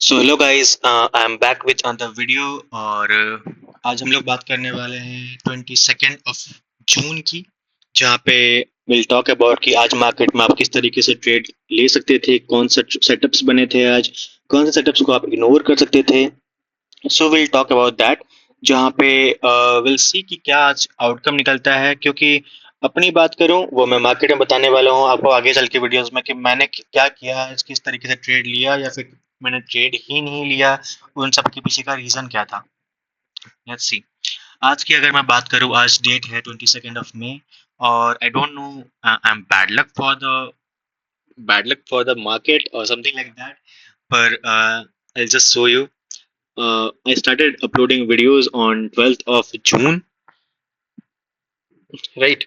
So hello guys, I am back with another video. और आज हम लोग बात करने वाले हैं 22 ऑफ जून की, जहाँ पे विल टॉक अबाउट कि आज मार्केट में आप किस तरीके से ट्रेड ले सकते थे, कौन सा सेटअप्स बने थे आज, कौन से सेटअप्स को आप इग्नोर कर सकते थे। So will talk about that, जहाँ पे विल सी कि क्या आज आउटकम निकलता है। क्योंकि अपनी बात करूं वो मैं मार्केट में बताने वाला हूं आपको आगे चल के वीडियोस में कि मैंने क्या किया आज, किस तरीके से ट्रेड लिया या फिर मैंने ट्रेड ही नहीं लिया, उन सब के पीछे का रीजन क्या था। Let's see. आज की अगर मैं बात करूं, आज डेट है 22 ऑफ मई। और I don't know, I am bad luck for the market और समथिंग लाइक दैट। पर I just show you, I started uploading videos on 12th of June, right?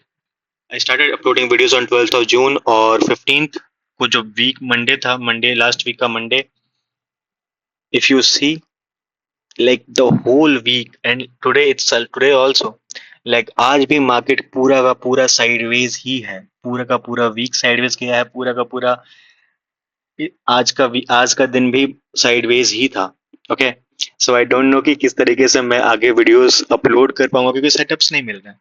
I started uploading videos on 12th of June और 15th को जो week Monday था, Monday last week का Monday, if you see like the whole week and today itself, today also, like आज भी market पूरा का पूरा साइडवेज ही है, पूरा का पूरा वीक साइडवेज गया है, पूरा का पूरा आज का दिन भी साइडवेज ही था। Okay, so I don't know कि किस तरीके से मैं आगे वीडियोस अपलोड कर पाऊंगा, क्योंकि सेटअप्स नहीं मिल रहे हैं।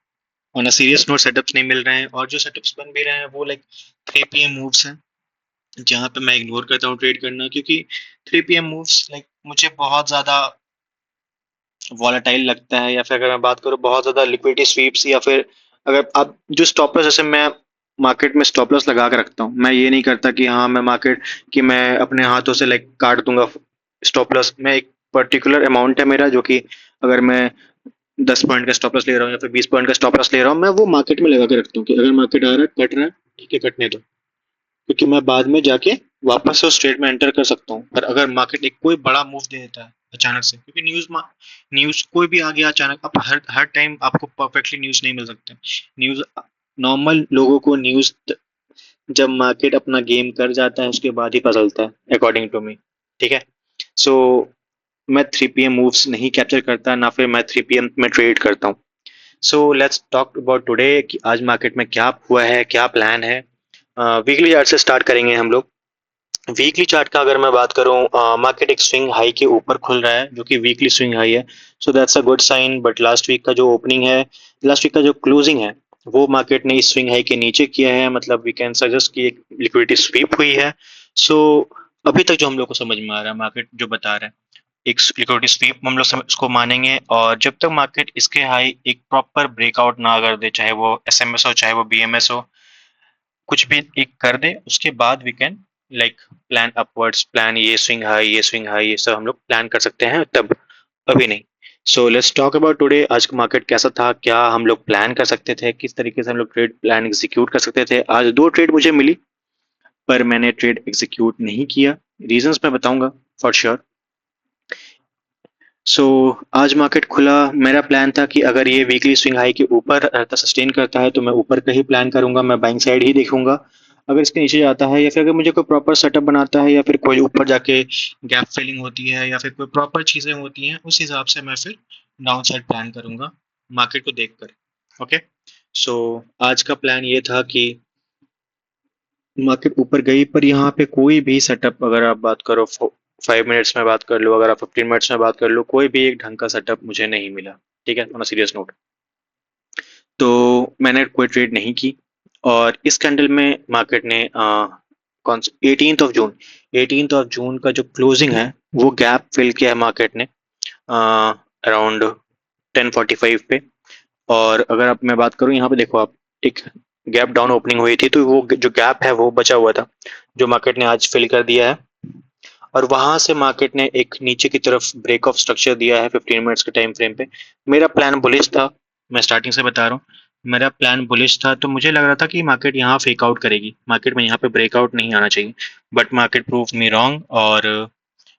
On a serious note setups नहीं मिल रहे हैं, और जो सेटअप्स बन भी रहे हैं वो लाइक 3 PM मूव्स हैं, जहाँ पे मैं इग्नोर करता हूँ ट्रेड करना। क्योंकि 3 PM मूव्स लाइक मुझे बहुत ज़्यादा वॉलेटाइल लगता है, या फिर अगर मैं बात करूँ बहुत ज़्यादा लिक्विडिटी स्वीप्स, या फिर अगर आप जो स्टॉप लॉस, जैसे मैं मार्केट में स्टॉप लॉस लगा के रखता हूँ, मैं ये नहीं करता कि हाँ मैं मार्केट कि मैं अपने हाथों से लाइक काट दूंगा स्टॉप लॉस। मैं एक पर्टिकुलर अमाउंट है मेरा, जो कि अगर मैं 10 पॉइंट का स्टॉप लॉस ले रहा हूँ या फिर 20 पॉइंट का स्टॉप लॉस ले रहा हूँ, मैं वो मार्केट में लगा के रखता हूँ कि अगर मार्केट आ रहा है कट रहा है, ठीक है कटने दो, क्योंकि मैं बाद में जाके वापस से उस ट्रेड में एंटर कर सकता हूँ। पर अगर मार्केट एक कोई बड़ा मूव दे देता है अचानक से, क्योंकि न्यूज कोई भी आ गया अचानक, अब हर हर टाइम आपको परफेक्टली न्यूज नहीं मिल सकते। न्यूज नॉर्मल लोगों को न्यूज जब मार्केट अपना गेम कर जाता है उसके बाद ही पता चलता है, अकॉर्डिंग टू मी। ठीक है। सो मैं 3 PM मूव्स नहीं कैप्चर करता, ना फिर मैं 3 PM में ट्रेड करता हूँ। So let's talk about today कि आज मार्केट में क्या हुआ है, क्या प्लान है। वीकली चार्ट से स्टार्ट करेंगे हम लोग। वीकली चार्ट का अगर मैं बात करूं, मार्केट एक स्विंग हाई के ऊपर खुल रहा है, जो कि वीकली स्विंग हाई है। So that's a good sign. But last week का जो ओपनिंग है, लास्ट वीक का जो क्लोजिंग है, वो मार्केट ने इस स्विंग हाई के नीचे किया है। मतलब वी कैन सजेस्ट कि एक लिक्विडिटी स्वीप हुई है। सो अभी तक जो हम लोग को समझ में आ रहा है, मार्केट जो बता रहा है एक सिक्योरिटी स्वीप, हम लोग उसको मानेंगे। और जब तक मार्केट इसके हाई एक प्रॉपर ब्रेकआउट ना कर दे, चाहे वो एसएमएस हो चाहे वो बीएमएस हो, कुछ भी एक कर दे, उसके बाद we can like plan upwards, plan ये स्विंग हाई ये स्विंग हाई, ये सब हम लोग प्लान कर सकते हैं तब, अभी नहीं। So let's talk about today, आज का मार्केट कैसा था, क्या हम लोग प्लान कर सकते थे, किस तरीके से हम लोग ट्रेड प्लान एग्जीक्यूट कर सकते थे। आज दो ट्रेड मुझे मिली, पर मैंने ट्रेड एग्जीक्यूट नहीं किया। रीजंस मैं बताऊंगा फॉर श्योर। सो आज मार्केट खुला, मेरा प्लान था कि अगर ये वीकली स्विंग हाई के ऊपर रहता, सस्टेन करता है, तो मैं ऊपर का ही प्लान करूंगा, मैं बाइंग साइड ही देखूंगा। अगर इसके नीचे जाता है, या फिर अगर मुझे कोई प्रॉपर सेटअप बनाता है, या फिर कोई ऊपर जाके गैप फिलिंग होती है, या फिर कोई प्रॉपर चीजें होती हैं, उस हिसाब से मैं फिर डाउन साइड प्लान करूंगा मार्केट को देखकर। ओके। सो आज का प्लान ये था कि मार्केट ऊपर गई, पर यहाँ पे कोई भी सेटअप, अगर आप बात करो 5 मिनट्स में बात कर लो, अगर आप 15 मिनट्स में बात कर लो, कोई भी एक ढंग का सेटअप मुझे नहीं मिला। ठीक है, ऑन सीरियस नोट। तो मैंने कोई ट्रेड नहीं की। और इस कैंडल में मार्केट ने कौन सा 18th of June, 18th of June का जो क्लोजिंग है, वो गैप फिल किया है मार्केट ने अराउंड 10:45 पे। और अगर आप मैं बात करूं, यहाँ पे देखो आप, एक गैप डाउन ओपनिंग हुई थी, तो वो जो गैप है वो बचा हुआ था, जो मार्केट ने आज फिल कर दिया है। और वहां से मार्केट ने एक नीचे की तरफ ब्रेक ऑफ स्ट्रक्चर दिया है 15 मिनट्स के टाइम फ्रेम पे। मेरा प्लान बुलिश था, मैं स्टार्टिंग से बता रहा हूँ, मेरा प्लान बुलिश था, तो मुझे लग रहा था कि मार्केट यहाँ फेक आउट करेगी, मार्केट में यहाँ पे ब्रेकआउट नहीं आना चाहिए। But market prove me wrong, और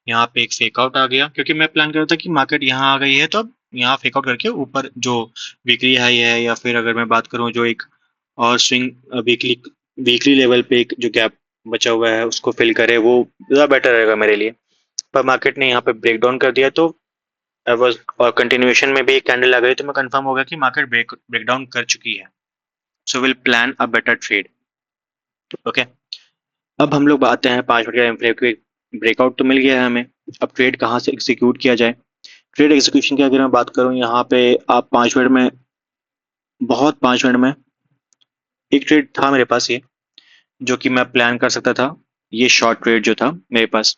यहाँ पे एक फेक आउट आ गया, क्योंकि मैं प्लान कर रहा था कि मार्केट यहाँ आ गई है तो अब यहाँ फेक आउट करके ऊपर जो वीकली हाई है, या फिर अगर मैं बात करूँ जो एक और स्विंग वीकली वीकली लेवल पे एक जो गैप बचा हुआ है उसको फिल करे, वो ज़्यादा बेटर रहेगा मेरे लिए। पर मार्केट ने यहाँ पे ब्रेक डाउन कर दिया, तो आई वाज, और कंटिन्यूएशन में भी एक कैंडल आ गई, तो मैं कंफर्म हो गया कि मार्केट ब्रेक डाउन कर चुकी है। So will plan a better trade. Okay. अब हम लोग आते हैं 5 मिनट के टाइम फ्रेम के। ब्रेकआउट तो मिल गया है हमें, अब ट्रेड कहाँ से एग्जीक्यूट किया जाए। ट्रेड एग्जीक्यूशन की अगर मैं बात करूँ, यहाँ पे आप 5 मिनट में, बहुत 5 मिनट में एक ट्रेड था मेरे पास ये, जो कि मैं प्लान कर सकता था। ये शॉर्ट ट्रेड जो था मेरे पास,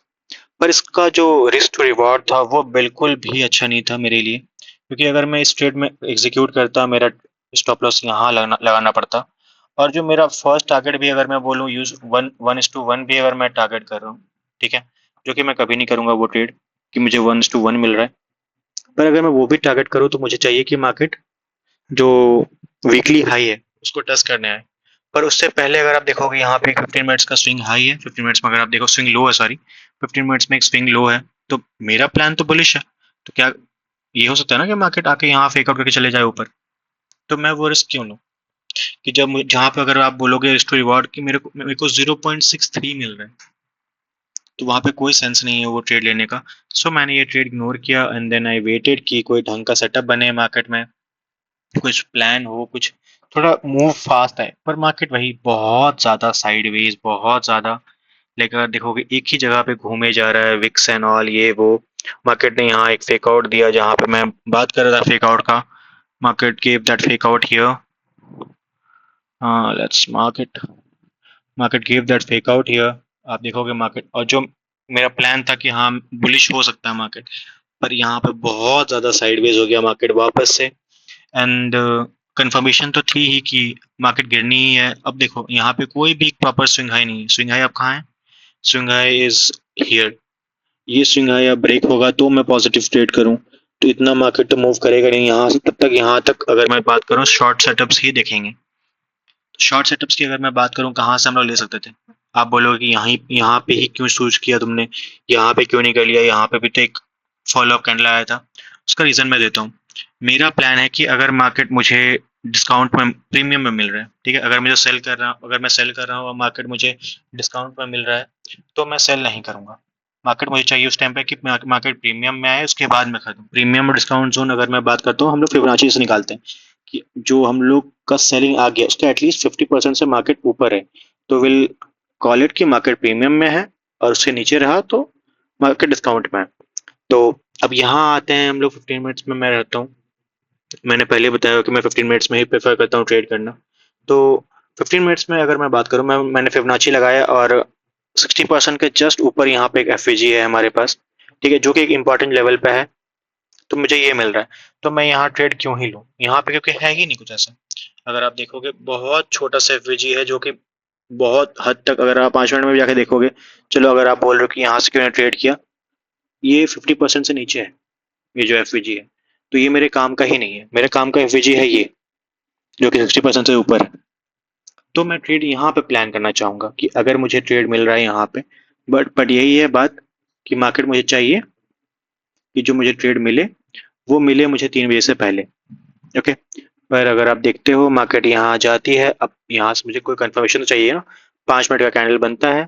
पर इसका जो रिस्क टू रिवॉर्ड था वो बिल्कुल भी अच्छा नहीं था मेरे लिए, क्योंकि अगर मैं इस ट्रेड में एग्जीक्यूट करता, मेरा स्टॉप लॉस यहाँ लगाना पड़ता। और जो मेरा फर्स्ट टारगेट भी अगर मैं बोलूँ, यूज 1:1 भी अगर मैं टारगेट कर रहा हूँ, ठीक है, जो कि मैं कभी नहीं करूंगा वो ट्रेड, कि मुझे 1:1 मिल रहा है। पर अगर मैं वो भी टारगेट करूँ तो मुझे चाहिए कि मार्केट जो वीकली हाई है उसको टच करने आए। पर उससे पहले अगर आप देखोगे, यहाँ पे 15 मिनट्स का स्विंग हाई है, 15 मिनट्स में अगर आप देखो स्विंग लो है, सॉरी, 15 मिनट्स में एक स्विंग लो है। तो मेरा प्लान तो बुलिश है, तो क्या ये हो सकता है ना कि मार्केट आके यहाँ फेक आउट करके चले जाए ऊपर? तो मैं वो रिस्क क्यों लूँ, कि जब जहाँ पे अगर आप बोलोगे रिस्क टू रिवॉर्ड कि मेरे को 0.63 मिल रहा है, तो वहाँ पे कोई सेंस नहीं है वो ट्रेड लेने का। सो मैंने ये ट्रेड इग्नोर किया, एंड देन आई वेटेड कि कोई ढंग का सेटअप बने मार्केट में, कुछ प्लान हो, कुछ थोड़ा मूव फास्ट है। पर मार्केट वही बहुत ज़्यादा साइडवेज, बहुत ज़्यादा, लेकिन अगर देखोगे एक ही जगह पे घूमे जा रहा है, विक्स एंड ऑल ये वो। मार्केट ने यहाँ एक फेक आउट दिया, जहाँ पे मैं बात कर रहा था फेक आउट का। Market give that fake out here, let's market give that fake out here. आप देखोगे मार्केट, और जो मेरा प्लान था कि हाँ बुलिश हो सकता है मार्केट, पर यहाँ पे बहुत ज़्यादा साइडवेज हो गया मार्केट वापस से। एंड कंफर्मेशन तो थी ही कि मार्केट गिरनी ही है। अब देखो यहाँ पे कोई भी प्रॉपर स्विंग हाई नहीं है। स्विंग हाई अब कहाँ है? Swing high is here. ये स्विंग हाई अब ब्रेक होगा तो मैं पॉजिटिव ट्रेड करूं, तो इतना मार्केट तो मूव करेगा नहीं यहाँ से, तब तक यहाँ तक अगर मैं बात करूं शॉर्ट सेटअप्स ही देखेंगे। शॉर्ट सेटअप्स की अगर मैं बात करूं, कहाँ से हम लोग ले सकते थे? आप बोलोगे कि यहाँ पे ही क्यों चूज किया तुमने, यहाँ पे क्यों नहीं कर लिया? यहाँ पे भी तो एक फॉलो अप कैंडल आया था। उसका रीज़न मैं देता हूँ। मेरा प्लान है कि अगर मार्केट मुझे डिस्काउंट में, प्रीमियम में मिल रहा है, ठीक है, अगर मैं सेल कर रहा हूँ और मार्केट मुझे डिस्काउंट में मिल रहा है, तो मैं सेल नहीं करूंगा। मार्केट मुझे चाहिए उस टाइम पे कि मार्केट प्रीमियम में आए, उसके बाद मैं खरीदूं। प्रीमियम और डिस्काउंट जोन अगर मैं बात करता हूँ, हम लोग फिबोनाची से निकालते हैं कि जो हम लोग का सेलिंग आ गया उसका एटलीस्ट 50% से मार्केट ऊपर है, तो विल कॉल इट कि मार्केट प्रीमियम में है, और उससे नीचे रहा तो मार्केट डिस्काउंट में है। तो अब यहाँ आते हैं हम लोग 15 मिनट्स में मैं रहता हूँ। मैंने पहले बताया कि मैं 15 मिनट्स में ही प्रेफर करता हूँ ट्रेड करना। तो 15 मिनट्स में अगर मैं बात करूँ, मैंने फिबोनाची लगाया, और 60% के जस्ट ऊपर यहाँ पे एक एफ है हमारे पास, ठीक है, जो कि एक इंपॉर्टेंट लेवल पे है। तो मुझे ये मिल रहा है, तो मैं यहाँ ट्रेड क्यों ही लूँ यहाँ पे, क्योंकि है ही नहीं कुछ ऐसा। अगर आप देखोगे बहुत छोटा सा एफ है, जो कि बहुत हद तक, अगर आप 5 मिनट में भी जाके देखोगे, चलो अगर आप बोल रहे हो कि यहाँ से क्यों ट्रेड किया, ये 50% से नीचे है, ये जो एफ है। तो ये मेरे काम का ही नहीं है। मेरे काम का एफ है ये, जो कि 60% से ऊपर है। तो मैं ट्रेड यहाँ पे प्लान करना चाहूंगा कि अगर मुझे ट्रेड मिल रहा है यहाँ पे, बट यही है बात कि मार्केट मुझे चाहिए कि जो मुझे ट्रेड मिले वो मिले मुझे 3 बजे से पहले। ओके, पर अगर आप देखते हो मार्केट यहाँ आ जाती है, अब यहाँ से मुझे कोई कंफर्मेशन तो चाहिए ना। 5 मिनट का कैंडल बनता है,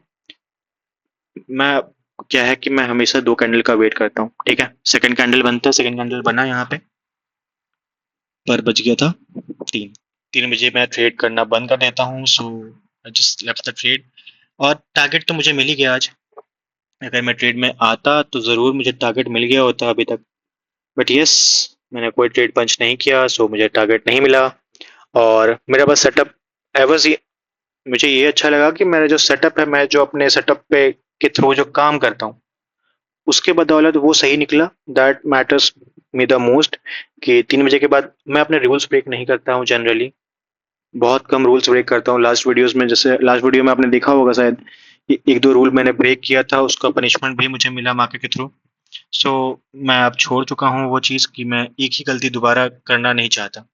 मैं क्या है कि मैं हमेशा 2 कैंडल का वेट करता हूँ, ठीक है। सेकंड कैंडल बनता है, सेकंड कैंडल बना यहाँ पे, पर बच गया था 3 3 बजे मैं ट्रेड करना बंद कर देता हूँ। So I just left the trade, और टारगेट तो मुझे मिल ही गया आज। अगर मैं ट्रेड में आता तो ज़रूर मुझे टारगेट मिल गया होता अभी तक, बट यस, मैंने कोई ट्रेड पंच नहीं किया, सो मुझे टारगेट नहीं मिला। और मेरा बस सेटअप एवज ये, मुझे ये अच्छा लगा कि मेरा जो सेटअप है, मैं जो अपने सेटअप पे के थ्रू जो काम करता हूँ उसके बदौलत वो सही निकला। That matters me the most, कि 3 बजे के बाद मैं अपने रूल्स ब्रेक नहीं करता हूँ जनरली। बहुत कम रूल्स ब्रेक करता हूँ। लास्ट वीडियोस में, जैसे लास्ट वीडियो में आपने देखा होगा शायद, एक दो रूल मैंने ब्रेक किया था, उसका पनिशमेंट भी मुझे मिला मार्केट के थ्रू। सो मैं अब छोड़ चुका हूँ वो चीज़, कि मैं एक ही गलती दोबारा करना नहीं चाहता।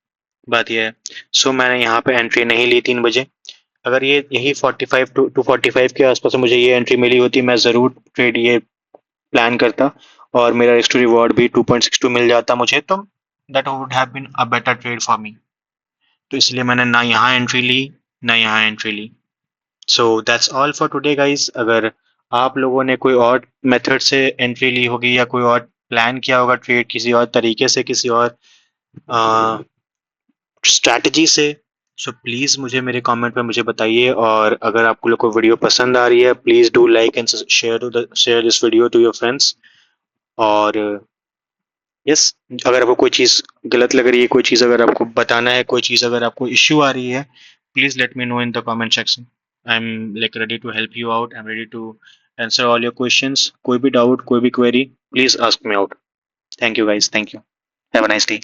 बात यह है। सो मैंने यहाँ पे एंट्री नहीं ली 3 बजे। अगर ये यही 45 के आसपास मुझे ये एंट्री मिली होती, मैं ज़रूर ट्रेड ये प्लान करता, और मेरा रिस्क टू रिवॉर्ड भी 2.62 मिल जाता मुझे, तो that would have been a better trade for me. तो इसलिए मैंने ना यहाँ एंट्री ली, ना यहाँ एंट्री ली। So that's all for today guys. अगर आप लोगों ने कोई और मेथड से एंट्री ली होगी, या कोई और प्लान किया होगा ट्रेड किसी और तरीके से, किसी और स्ट्रैटेजी से, सो प्लीज़ मुझे मेरे कमेंट में मुझे बताइए। और अगर आपको लोग को वीडियो पसंद आ रही है, please do like and share this video to your friends. और यस, अगर आपको कोई चीज़ गलत लग रही है, कोई चीज़ अगर आपको बताना है, कोई चीज़ अगर आपको इश्यू आ रही है, please let me know in the comment section. I am like ready to help you out, I am ready to answer all your questions. कोई भी डाउट, कोई भी query, please ask me out. Thank you guys, thank you. Have a nice day.